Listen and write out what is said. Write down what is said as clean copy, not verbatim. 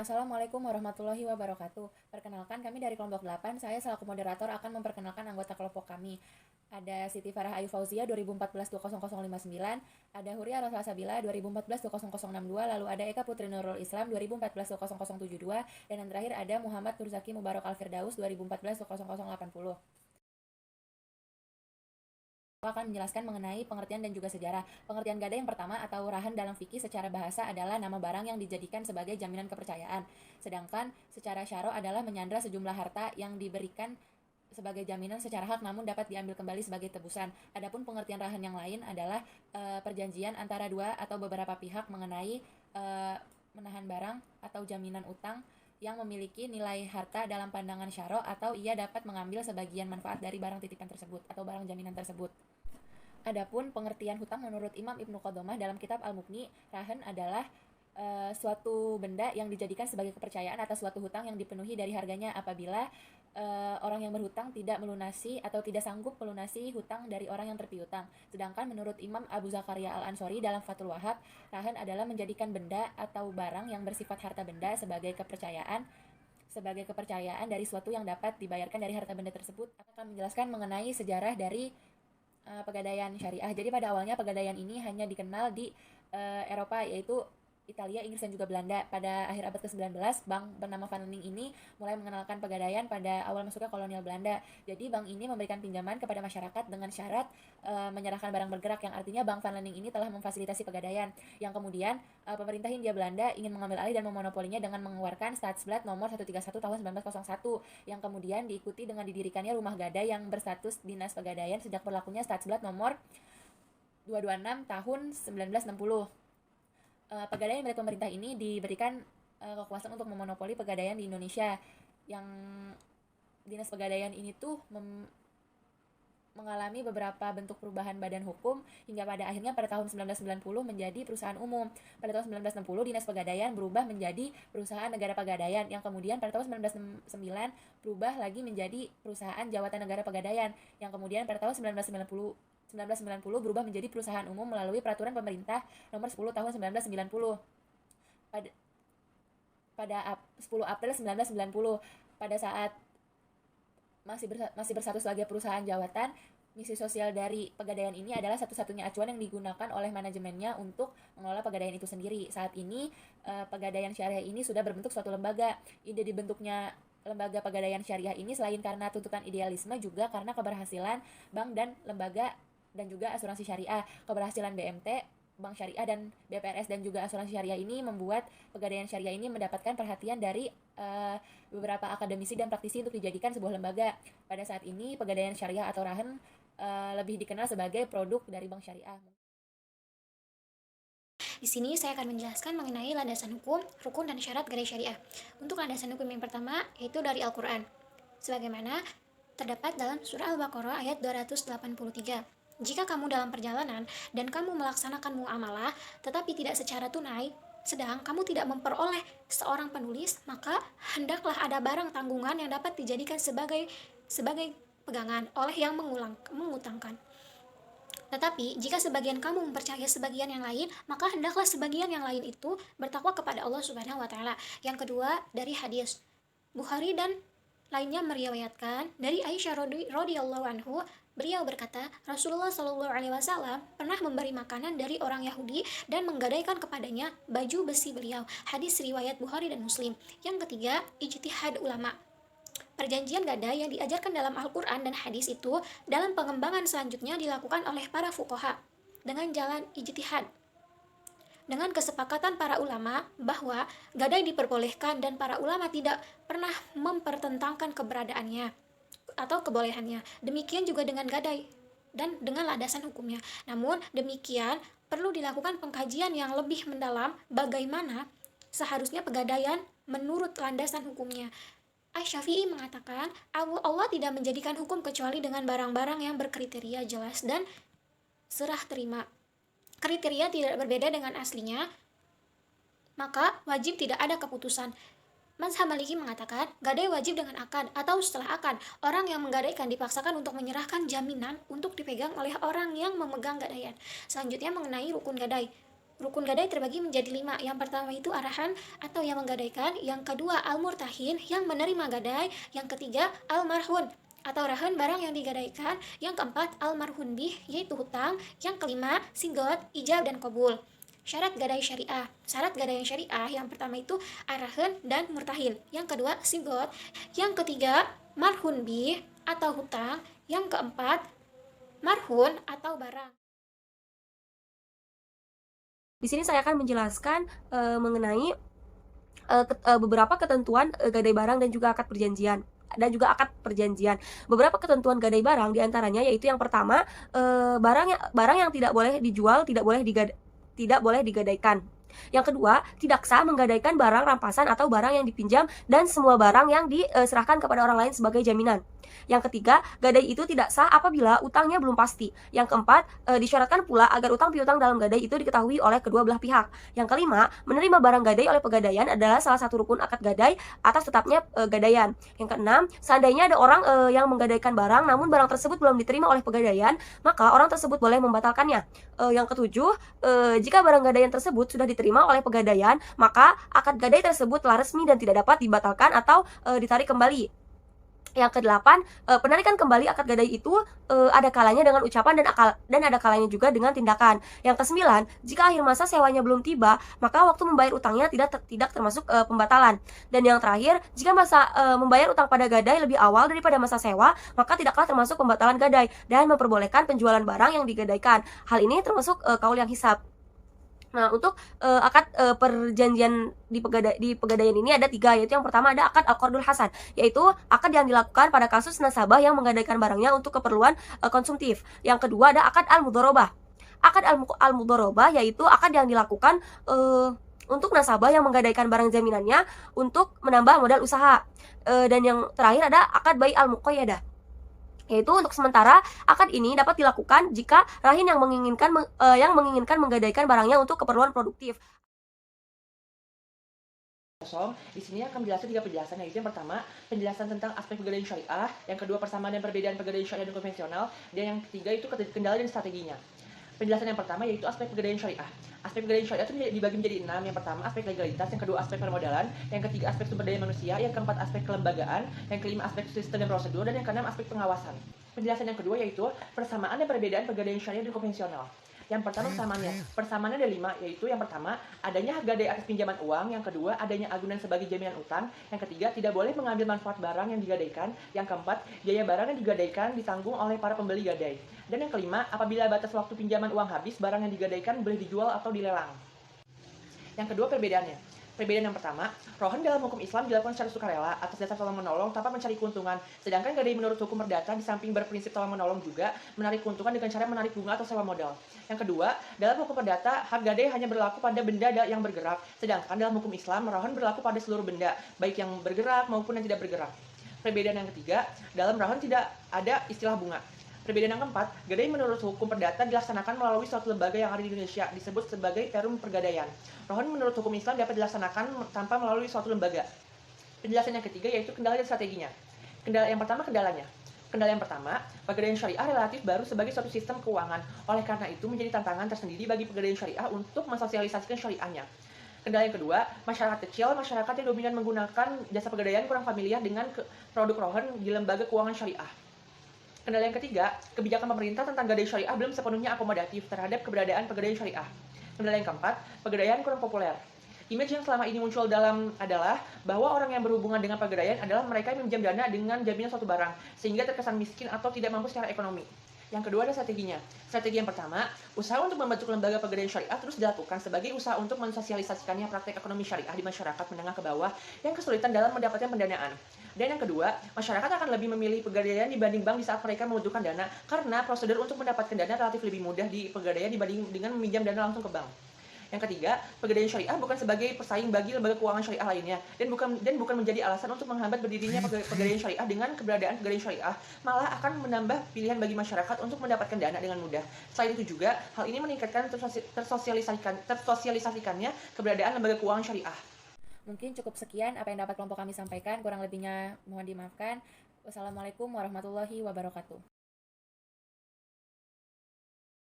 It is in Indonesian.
Assalamualaikum warahmatullahi wabarakatuh. Perkenalkan, kami dari kelompok 8. Saya selaku moderator akan memperkenalkan anggota kelompok kami. Ada Siti Farah Ayu Fauzia 2014-20059, ada Huria Rosla Sabila 2014-20062, lalu ada Eka Putri Nurul Islam 2014-20072, dan yang terakhir ada Muhammad Nurzaki Mubarak Alfirdaus 2014-20080. Akan menjelaskan mengenai pengertian dan juga sejarah. Pengertian gada yang pertama atau rahan dalam fikih secara bahasa adalah nama barang yang dijadikan sebagai jaminan kepercayaan. Sedangkan secara syaro adalah menyandra sejumlah harta yang diberikan sebagai jaminan secara hak namun dapat diambil kembali sebagai tebusan. Adapun pengertian rahan yang lain adalah perjanjian antara dua atau beberapa pihak mengenai menahan barang atau jaminan utang yang memiliki nilai harta dalam pandangan syaro atau ia dapat mengambil sebagian manfaat dari barang titipan tersebut atau barang jaminan tersebut. Adapun pengertian hutang menurut Imam Ibnu Qodamah dalam kitab Al-Mughni, rahan adalah suatu benda yang dijadikan sebagai kepercayaan atas suatu hutang yang dipenuhi dari harganya apabila orang yang berhutang tidak melunasi atau tidak sanggup melunasi hutang dari orang yang terpiutang. Sedangkan menurut Imam Abu Zakaria Al-Ansori dalam Fathul Wahab, rahan adalah menjadikan benda atau barang yang bersifat harta benda sebagai kepercayaan dari suatu yang dapat dibayarkan dari harta benda tersebut. Akan menjelaskan mengenai sejarah dari pegadaian syariah. Jadi pada awalnya pegadaian ini hanya dikenal di Eropa, yaitu Italia, Inggris, dan juga Belanda. Pada akhir abad ke-19, bank bernama Van Lening ini mulai mengenalkan pegadaian pada awal masuknya kolonial Belanda. Jadi bank ini memberikan pinjaman kepada masyarakat dengan syarat menyerahkan barang bergerak, yang artinya bank Van Lening ini telah memfasilitasi pegadaian. Yang kemudian pemerintah Hindia Belanda ingin mengambil alih dan memonopolinya dengan mengeluarkan Stadsblad nomor 131 tahun 1901, yang kemudian diikuti dengan didirikannya rumah gadai yang berstatus dinas pegadaian sejak berlakunya Stadsblad nomor 226 tahun 1960. Pegadaian milik pemerintah ini diberikan kekuasaan untuk memonopoli pegadaian di Indonesia, yang dinas pegadaian ini tuh mengalami beberapa bentuk perubahan badan hukum hingga pada akhirnya pada tahun 1990 menjadi perusahaan umum. Pada tahun 1960 Dinas Pegadaian berubah menjadi Perusahaan Negara Pegadaian, yang kemudian pada tahun 1999 berubah lagi menjadi Perusahaan Jawatan Negara Pegadaian, yang kemudian pada tahun 1990 berubah menjadi perusahaan umum melalui peraturan pemerintah nomor 10 tahun 1990. Pada 10 April 1990, pada saat masih bersatu sebagai perusahaan jawatan, misi sosial dari pegadaian ini adalah satu-satunya acuan yang digunakan oleh manajemennya untuk mengelola pegadaian itu sendiri. Saat ini pegadaian syariah ini sudah berbentuk suatu lembaga. Ide dibentuknya lembaga pegadaian syariah ini selain karena tuntutan idealisme juga karena keberhasilan bank dan lembaga dan juga asuransi syariah. Keberhasilan BMT, Bank Syariah, dan BPRS dan juga asuransi syariah ini membuat pegadaian syariah ini mendapatkan perhatian dari beberapa akademisi dan praktisi untuk dijadikan sebuah lembaga. Pada saat ini pegadaian syariah atau rahan lebih dikenal sebagai produk dari bank syariah. Di sini saya akan menjelaskan mengenai landasan hukum, rukun, dan syarat gadai syariah. Untuk landasan hukum yang pertama yaitu dari Al-Quran, sebagaimana terdapat dalam surah Al-Baqarah ayat 283. Jika kamu dalam perjalanan dan kamu melaksanakan muamalah tetapi tidak secara tunai, sedang kamu tidak memperoleh seorang penulis, maka hendaklah ada barang tanggungan yang dapat dijadikan sebagai pegangan oleh yang mengutangkan. Tetapi, jika sebagian kamu mempercayai sebagian yang lain, maka hendaklah sebagian yang lain itu bertakwa kepada Allah Subhanahu wa taala. Yang kedua, dari hadis Bukhari dan lainnya meriwayatkan dari Aisyah radhiyallahu anhu, beliau berkata, Rasulullah Shallallahu alaihi wasallam pernah memberi makanan dari orang Yahudi dan menggadaikan kepadanya baju besi beliau. Hadis riwayat Bukhari dan Muslim. Yang ketiga, ijtihad ulama. Perjanjian gadai yang diajarkan dalam Al-Quran dan hadis itu dalam pengembangan selanjutnya dilakukan oleh para fuqaha dengan jalan ijtihad. Dengan kesepakatan para ulama bahwa gadai diperbolehkan dan para ulama tidak pernah mempertentangkan keberadaannya atau kebolehannya. Demikian juga dengan gadai dan dengan landasan hukumnya. Namun demikian perlu dilakukan pengkajian yang lebih mendalam bagaimana seharusnya pegadaian menurut landasan hukumnya. Asy-Syafi'i mengatakan, Allah tidak menjadikan hukum kecuali dengan barang-barang yang berkriteria jelas dan serah terima. Kriteria tidak berbeda dengan aslinya, maka wajib tidak ada keputusan. Mazhab Maliki mengatakan, gadai wajib dengan akad atau setelah akad. Orang yang menggadaikan dipaksakan untuk menyerahkan jaminan untuk dipegang oleh orang yang memegang gadaian. Selanjutnya mengenai rukun gadai. Rukun gadai terbagi menjadi 5. Yang pertama itu arahan atau yang menggadaikan, yang kedua al-murtahin yang menerima gadai, yang ketiga al-marhun atau rahan barang yang digadaikan, yang keempat al-marhun bih yaitu hutang, yang kelima sigot, ijab dan qabul. Syarat gadai syariah. Syarat gadai syariah yang pertama itu arahan dan murtahin, yang kedua sigot, yang ketiga marhun bih atau hutang, yang keempat marhun atau barang. Di sini saya akan menjelaskan mengenai beberapa ketentuan gadai barang dan juga akad perjanjian. Beberapa ketentuan gadai barang diantaranya yaitu yang pertama, barang yang tidak boleh dijual, tidak boleh digadaikan. Yang kedua, tidak sah menggadaikan barang rampasan atau barang yang dipinjam dan semua barang yang diserahkan kepada orang lain sebagai jaminan. Yang ketiga, gadai itu tidak sah apabila utangnya belum pasti. Yang keempat, disyaratkan pula agar utang piutang dalam gadai itu diketahui oleh kedua belah pihak. Yang kelima, menerima barang gadai oleh pegadaian adalah salah satu rukun akad gadai atas tetapnya gadaian. Yang keenam, seandainya ada orang yang menggadaikan barang namun barang tersebut belum diterima oleh pegadaian, maka orang tersebut boleh membatalkannya. Yang ketujuh, jika barang gadaian tersebut sudah diterima oleh pegadaian, maka akad gadai tersebut telah resmi dan tidak dapat dibatalkan atau ditarik kembali. Yang kedelapan, penarikan kembali akad gadai itu ada kalanya dengan ucapan dan ada kalanya juga dengan tindakan. Yang kesembilan, jika akhir masa sewanya belum tiba, maka waktu membayar utangnya tidak termasuk pembatalan. Dan yang terakhir, jika masa membayar utang pada gadai lebih awal daripada masa sewa, maka tidaklah termasuk pembatalan gadai dan memperbolehkan penjualan barang yang digadaikan. Hal ini termasuk kaul yang hisab. Nah, untuk akad perjanjian di pegadaian ini ada 3, yaitu yang pertama ada akad al-qardul hasan, yaitu akad yang dilakukan pada kasus nasabah yang menggadaikan barangnya untuk keperluan konsumtif. Yang kedua ada akad al-mudharabah. Akad al-mudharabah yaitu akad yang dilakukan untuk nasabah yang menggadaikan barang jaminannya untuk menambah modal usaha. Dan yang terakhir ada akad bai al-muqayyadah, yaitu untuk sementara akad ini dapat dilakukan jika rahin yang menginginkan menggadaikan barangnya untuk keperluan produktif. Di sini akan menjelaskan 3 penjelasan, yaitu yang pertama, penjelasan tentang aspek pegadaian syariah, yang kedua persamaan dan perbedaan pegadaian syariah dan konvensional, dan yang ketiga itu kendala dan strateginya. Penjelasan yang pertama yaitu aspek pegadaian syariah. Aspek pegadaian syariah itu dibagi menjadi 6. Yang pertama aspek legalitas, yang kedua aspek permodalan, yang ketiga aspek sumber daya manusia, yang keempat aspek kelembagaan, yang kelima aspek sistem dan prosedur, dan yang keenam aspek pengawasan. Penjelasan yang kedua yaitu persamaan dan perbedaan pegadaian syariah dan konvensional. Yang pertama persamaannya ada 5, yaitu yang pertama adanya hak gadai atas pinjaman uang, yang kedua adanya agunan sebagai jaminan utang, yang ketiga tidak boleh mengambil manfaat barang yang digadaikan, yang keempat biaya barang yang digadaikan ditanggung oleh para pembeli gadai, dan yang kelima apabila batas waktu pinjaman uang habis barang yang digadaikan boleh dijual atau dilelang. Yang kedua perbedaannya. Perbedaan yang pertama, rohan dalam hukum Islam dilakukan secara sukarela atas dasar tolong menolong tanpa mencari keuntungan, sedangkan gadai menurut hukum perdata di samping berprinsip tolong menolong juga menarik keuntungan dengan cara menarik bunga atau sewa modal. Yang kedua, dalam hukum perdata hak gadai hanya berlaku pada benda yang bergerak, sedangkan dalam hukum Islam rohan berlaku pada seluruh benda, baik yang bergerak maupun yang tidak bergerak. Perbedaan yang ketiga, dalam rohan tidak ada istilah bunga. Perbedaan yang keempat, gadai menurut hukum perdata dilaksanakan melalui suatu lembaga yang ada di Indonesia, disebut sebagai perum pergadaian. Rohan menurut hukum Islam dapat dilaksanakan tanpa melalui suatu lembaga. Penjelasan yang ketiga yaitu kendala dan strateginya. Kendala yang pertama kendalanya. Kendala yang pertama, pegadaian syariah relatif baru sebagai suatu sistem keuangan. Oleh karena itu menjadi tantangan tersendiri bagi pegadaian syariah untuk mensosialisasikan syariahnya. Kendala yang kedua, masyarakat kecil, masyarakat yang dominan menggunakan jasa pegadaian kurang familiar dengan produk rohan di lembaga keuangan syariah. Kendala yang ketiga, kebijakan pemerintah tentang gadai syariah belum sepenuhnya akomodatif terhadap keberadaan pegadaian syariah. Kendala yang keempat, pegadaian kurang populer. Image yang selama ini muncul adalah bahwa orang yang berhubungan dengan pegadaian adalah mereka yang meminjam dana dengan jaminan suatu barang, sehingga terkesan miskin atau tidak mampu secara ekonomi. Yang kedua ada strateginya. Strategi yang pertama, usaha untuk membentuk lembaga pegadaian syariah terus dilakukan sebagai usaha untuk mensosialisasikannya praktek ekonomi syariah di masyarakat menengah ke bawah yang kesulitan dalam mendapatkan pendanaan. Dan yang kedua, masyarakat akan lebih memilih pegadaian dibanding bank di saat mereka membutuhkan dana karena prosedur untuk mendapatkan dana relatif lebih mudah di pegadaian dibanding dengan meminjam dana langsung ke bank. Yang ketiga, pegadaian syariah bukan sebagai pesaing bagi lembaga keuangan syariah lainnya dan bukan menjadi alasan untuk menghambat berdirinya pegadaian syariah. Dengan keberadaan pegadaian syariah malah akan menambah pilihan bagi masyarakat untuk mendapatkan dana dengan mudah. Selain itu juga, hal ini meningkatkan tersosialisasikannya keberadaan lembaga keuangan syariah. Mungkin cukup sekian apa yang dapat kelompok kami sampaikan, kurang lebihnya mohon dimaafkan. Wassalamualaikum warahmatullahi wabarakatuh.